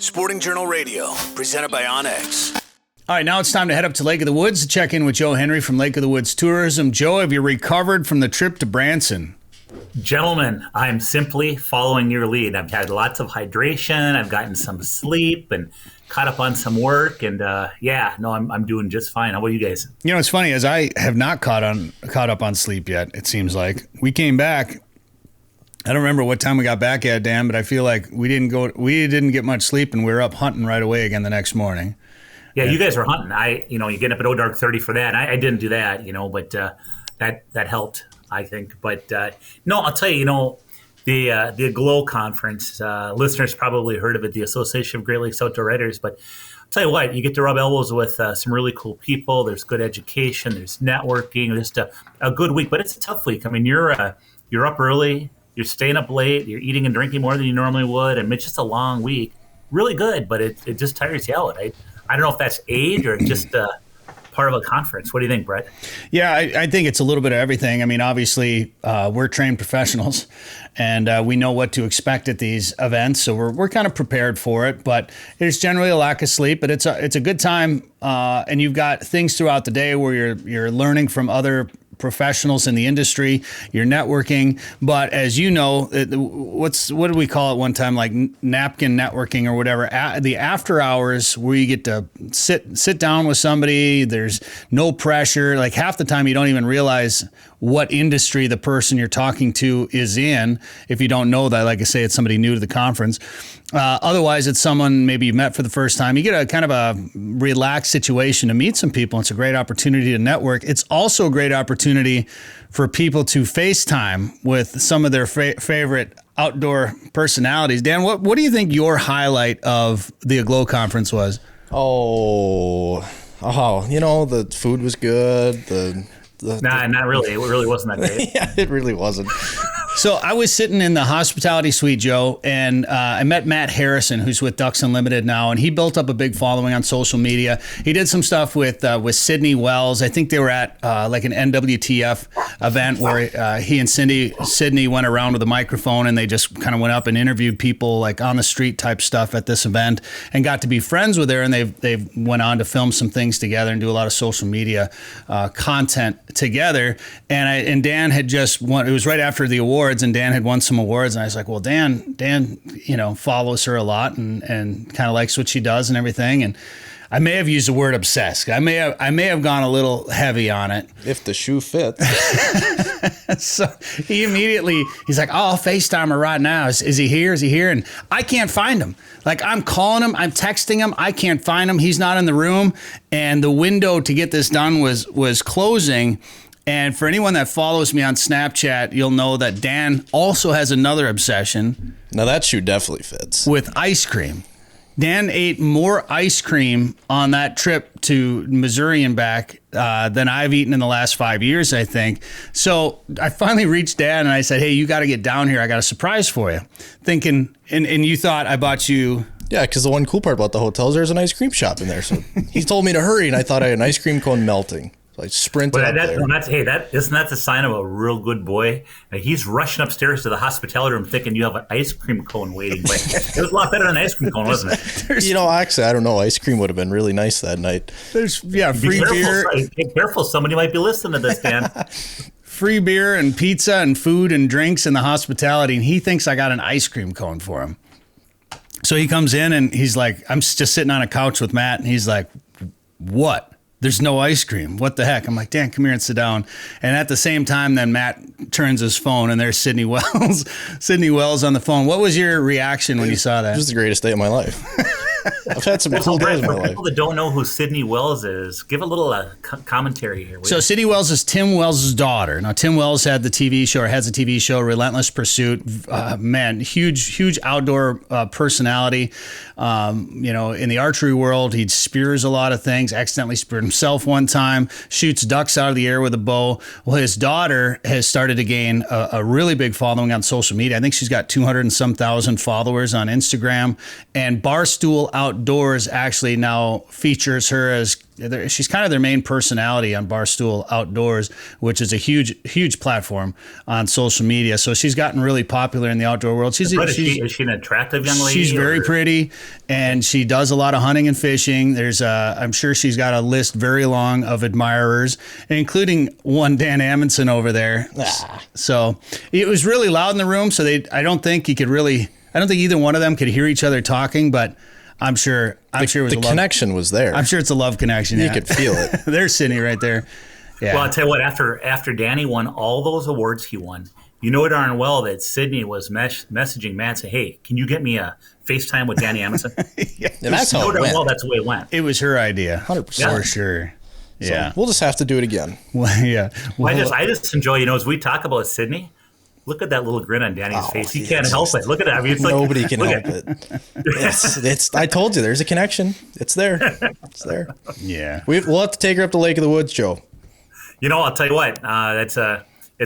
Sporting Journal Radio, presented by Onyx. All right, now it's time to head up to Lake of the Woods to check in with Joe Henry from Lake of the Woods Tourism. Joe, have you recovered from the trip to Branson? Gentlemen, I'm simply following your lead. I've had lots of hydration. I've gotten some sleep and caught up on some work. And I'm doing just fine. How about you guys? You know, it's funny, as I have not caught up on sleep yet, it seems like. We came back. I don't remember what time we got back at, Dan, but I feel like we didn't get much sleep, and we were up hunting right away again the next morning. Yeah, you guys were hunting. You get up at dark 30 for that. I didn't do that, but that helped, I think. But no, I'll tell you, the AGLOW conference, listeners probably heard of it, the Association of Great Lakes Outdoor Writers. But I'll tell you what, you get to rub elbows with some really cool people. There's good education. There's networking. Just a good week. But it's a tough week. I mean, you're up early. You're staying up late. You're eating and drinking more than you normally would. And it's just a long week. Really good, but it just tires you out. I don't know if that's age or just part of a conference. What do you think, Brett? Yeah, I think it's a little bit of everything. I mean, obviously, we're trained professionals, and we know what to expect at these events, so we're kind of prepared for it. But there's generally a lack of sleep, but it's a good time, and you've got things throughout the day where you're learning from other professionals in the industry, you're networking. But as you know, what did we call it one time, like napkin networking or whatever, the after hours where you get to sit down with somebody, there's no pressure. Like half the time you don't even realize what industry the person you're talking to is in if you don't know that. Like I say, it's somebody new to the conference. Otherwise, it's someone maybe you met for the first time. You get a kind of a relaxed situation to meet some people. It's a great opportunity to network. It's also a great opportunity for people to FaceTime with some of their favorite outdoor personalities. Dan, what do you think your highlight of the AGLOW conference was? The food was good. Not really. It really wasn't that great. Yeah, it really wasn't. So I was sitting in the hospitality suite, Joe, and I met Matt Harrison, who's with Ducks Unlimited now, and he built up a big following on social media. He did some stuff with Sydney Wells. I think they were at like an NWTF event where he and Sydney went around with a microphone, and they just kind of went up and interviewed people like on the street type stuff at this event, and got to be friends with her. And they've went on to film some things together and do a lot of social media content together. And Dan had just won. It was right after the awards, and Dan had won some awards, and I was like, well, Dan, follows her a lot and kind of likes what she does and everything. And I may have used the word obsessed. I may have gone a little heavy on it. If the shoe fits. So he's like, oh, I'll FaceTime her right now. Is he here? Is he here? And I can't find him. Like, I'm calling him, I'm texting him, I can't find him. He's not in the room. And the window to get this done was closing. And for anyone that follows me on Snapchat, you'll know that Dan also has another obsession. Now that shoe definitely fits. With ice cream. Dan ate more ice cream on that trip to Missouri and back than I've eaten in the last 5 years, I think. So I finally reached Dan and I said, hey, you got to get down here. I got a surprise for you. Thinking, and you thought I bought you... Yeah, because the one cool part about the hotel is there's an ice cream shop in there. So he told me to hurry, and I thought I had an ice cream cone melting. So I sprinted up there. Isn't that the sign of a real good boy? He's rushing upstairs to the hospitality room thinking you have an ice cream cone waiting. But it was a lot better than an ice cream cone, wasn't it? Actually, I don't know. Ice cream would have been really nice that night. There's free beer. Be careful. Somebody might be listening to this, Dan. Free beer and pizza and food and drinks in the hospitality, and he thinks I got an ice cream cone for him. So he comes in and he's like, I'm just sitting on a couch with Matt, and he's like, what? There's no ice cream. What the heck? I'm like, Dan, come here and sit down. And at the same time, then Matt turns his phone, and there's Sydney Wells. Sydney Wells on the phone. What was your reaction when you saw that? It was the greatest day of my life. I've had some cool days in my life. For people that don't know who Sydney Wells is, give a little commentary here. So Sydney Wells is Tim Wells' daughter. Now, Tim Wells had the TV show, or has a TV show, Relentless Pursuit. Huge outdoor personality. In the archery world, he spears a lot of things, accidentally speared himself one time, shoots ducks out of the air with a bow. Well, his daughter has started to gain a really big following on social media. I think she's got 200 and some thousand followers on Instagram. And Barstool Outdoors actually now features her as she's kind of their main personality on Barstool Outdoors, which is a huge platform on social media. So she's gotten really popular in the outdoor world. Is she an attractive young lady? She's very pretty, and she does a lot of hunting and fishing. I'm sure she's got a list very long of admirers, including one Dan Amundsen over there. So it was really loud in the room. So I don't think either one of them could hear each other talking, but I'm sure it was the connection was there. I'm sure it's a love connection. You could feel it. They're sitting right there. Yeah. Well, I'll tell you what, after Danny won all those awards he won, you know darn well that Sydney was messaging Matt, say, hey, can you get me a FaceTime with Danny Amundsen? Yeah, that's how it went. Well, that's the way it went. It was her idea. 100%. For sure. Yeah. So we'll just have to do it again. Well, yeah. Well, I just enjoy, as we talk about Sydney, look at that little grin on Danny's face. He can't help it. Look at that. I mean, it's nobody can help it. It's. I told you, there's a connection. It's there. It's there. Yeah. We'll have to take her up to Lake of the Woods, Joe. I'll tell you what. It's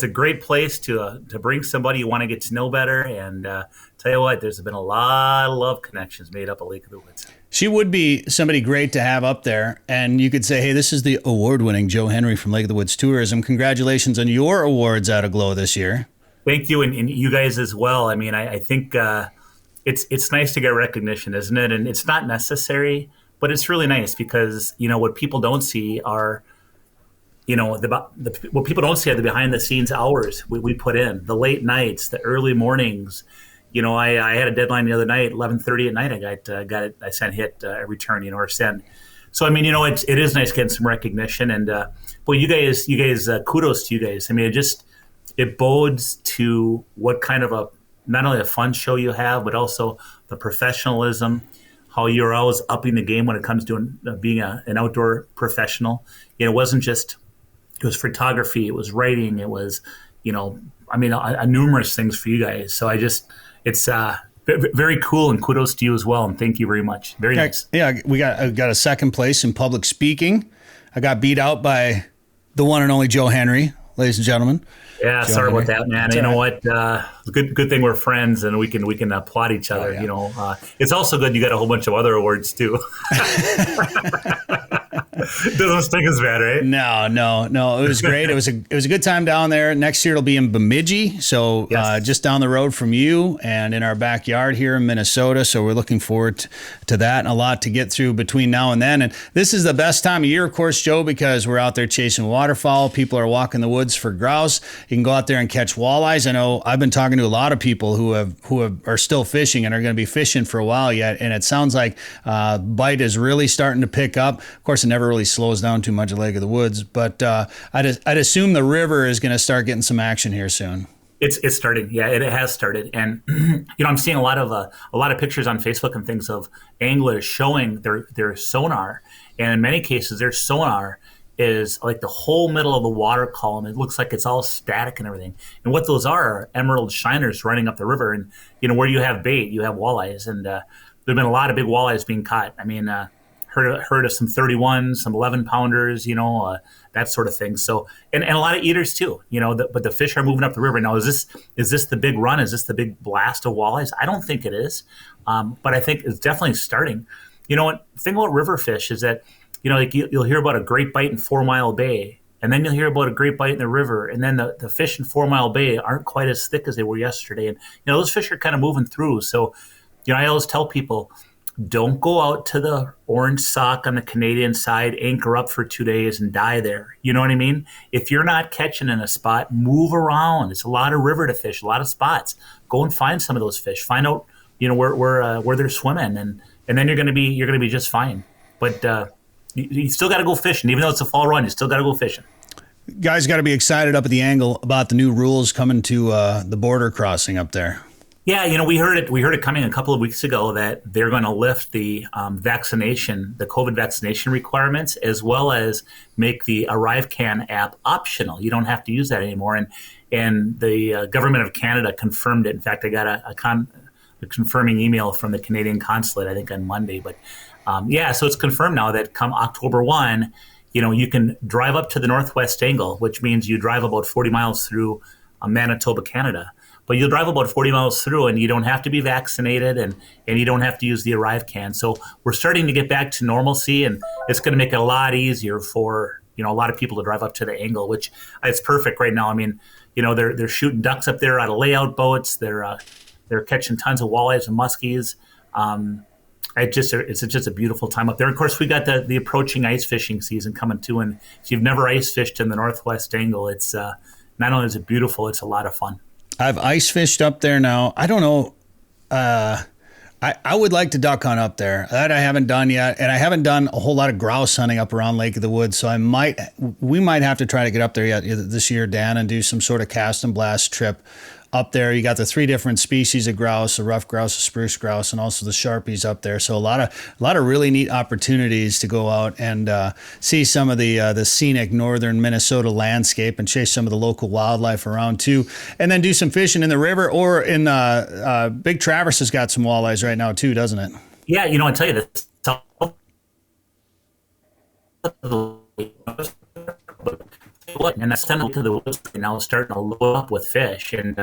a great place to bring somebody you want to get to know better. And tell you what, there's been a lot of love connections made up at Lake of the Woods. She would be somebody great to have up there. And you could say, hey, this is the award-winning Joe Henry from Lake of the Woods Tourism. Congratulations on your awards out of Glow this year. Thank you, and you guys as well. I mean, I think it's nice to get recognition, isn't it? And it's not necessary, but it's really nice because, what people don't see are, what people don't see are the behind-the-scenes hours we put in, the late nights, the early mornings. I had a deadline the other night, 11:30 at night. I got it. I sent a return, or send. So I mean, it is nice getting some recognition, and well, you guys, kudos to you guys. I mean, it bodes to what kind of not only a fun show you have, but also the professionalism, how you're always upping the game when it comes to being an outdoor professional. It wasn't just, it was photography, it was writing, it was, numerous things for you guys. So it's very cool, and kudos to you as well. And thank you very much. Very nice. Yeah, I got a second place in public speaking. I got beat out by the one and only Joe Henry, ladies and gentlemen. Yeah, sorry about that, man. You know what? Good thing we're friends and we can applaud each other. Oh, yeah. It's also good you got a whole bunch of other awards too. Doesn't sting as bad, right? No. It was great. It was a good time down there. Next year it'll be in Bemidji, so yes. Just down the road from you and in our backyard here in Minnesota. So we're looking forward to that, and a lot to get through between now and then. And this is the best time of year, of course, Joe, because we're out there chasing waterfowl. People are walking the woods for grouse. You can go out there and catch walleyes. I know I've been talking to a lot of people who are still fishing and are going to be fishing for a while yet. And it sounds like bite is really starting to pick up. Of course, it never really slows down too much at Lake of the Woods, but I'd assume the river is going to start getting some action here soon. It's starting. Yeah, it has started. And, I'm seeing a lot of pictures on Facebook and things of anglers showing their sonar. And in many cases, their sonar is like the whole middle of the water column. It looks like it's all static and everything. And what those are emerald shiners running up the river. And, where you have bait, you have walleyes. And there have been a lot of big walleyes being caught. I mean, heard of some 31s, some 11-pounders, that sort of thing. So, and a lot of eaters too, but the fish are moving up the river. Now, is this the big run? Is this the big blast of walleyes? I don't think it is. But I think it's definitely starting. What the thing about river fish is that, you'll hear about a great bite in 4 Mile Bay, and then you'll hear about a great bite in the river, and then the fish in 4 Mile Bay aren't quite as thick as they were yesterday. And, those fish are kind of moving through. So, I always tell people, don't go out to the orange sock on the Canadian side, anchor up for 2 days and die there. You know what I mean? If you're not catching in a spot, move around. It's a lot of river to fish, a lot of spots. Go and find some of those fish. Find out, where they're swimming, and then you're gonna be just fine. But you still got to go fishing, even though it's a fall run. You still got to go fishing. Guys, got to be excited up at the angle about the new rules coming to the border crossing up there. Yeah, we heard it coming a couple of weeks ago that they're going to lift the COVID vaccination requirements, as well as make the ArriveCAN app optional. You don't have to use that anymore. And the government of Canada confirmed it. In fact, I got a confirming email from the Canadian consulate, I think on Monday. But so it's confirmed now that come October 1, you can drive up to the northwest angle, which means you drive about 40 miles through Manitoba, Canada. but you'll drive about 40 miles through, and you don't have to be vaccinated, and you don't have to use the ArriveCAN. So we're starting to get back to normalcy, and it's going to make it a lot easier for a lot of people to drive up to the angle, which it's perfect right now. I mean, they're shooting ducks up there out of layout boats. They're catching tons of walleyes and muskies. It's just a beautiful time up there. Of course, we got the approaching ice fishing season coming too, and if you've never ice fished in the Northwest Angle, it's not only is it beautiful, it's a lot of fun. I've ice fished up there now. I don't know. I would like to duck hunt up there. That I haven't done yet, and I haven't done a whole lot of grouse hunting up around Lake of the Woods. So we might have to try to get up there yet this year, Dan, and do some sort of cast and blast trip up there. You got the 3 different species of grouse: the rough grouse, the spruce grouse, and also the sharpies up there. So a lot of really neat opportunities to go out and see some of the scenic northern Minnesota landscape and chase some of the local wildlife around too, and then do some fishing in the river or in Big Traverse has got some walleyes right now too, doesn't it? Yeah, I tell you this. And that's kind of to the woods now, starting to load up with fish, and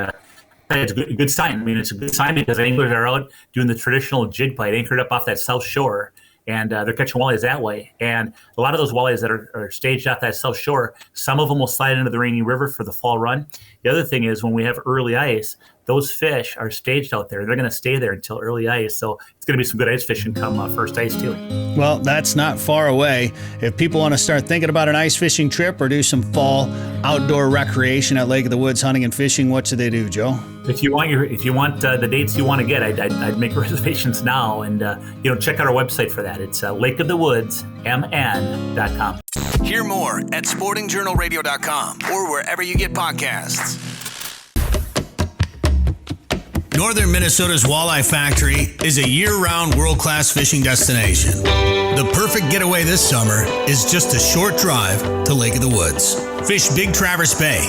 it's a good sign. I mean, it's a good sign because anglers are out doing the traditional jig bite, anchored up off that south shore, and they're catching walleyes that way. And a lot of those walleyes that are staged off that south shore, some of them will slide into the Rainy River for the fall run. The other thing is when we have early ice, those fish are staged out there. They're going to stay there until early ice. So it's going to be some good ice fishing come first ice too. Well, that's not far away. If people want to start thinking about an ice fishing trip or do some fall outdoor recreation at Lake of the Woods hunting and fishing, what should they do, Joe? If you want the dates you want to get, I'd make reservations now, and check out our website for that. It's lakeofthewoodsmn.com. Hear more at sportingjournalradio.com or wherever you get podcasts. Northern Minnesota's Walleye Factory is a year-round world-class fishing destination. The perfect getaway this summer is just a short drive to Lake of the Woods. Fish Big Traverse Bay,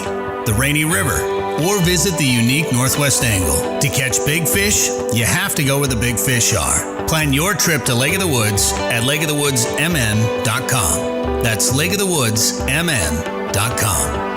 the Rainy River, or visit the unique Northwest Angle. To catch big fish, you have to go where the big fish are. Plan your trip to Lake of the Woods at lakeofthewoodsmn.com. That's lakeofthewoodsmn.com.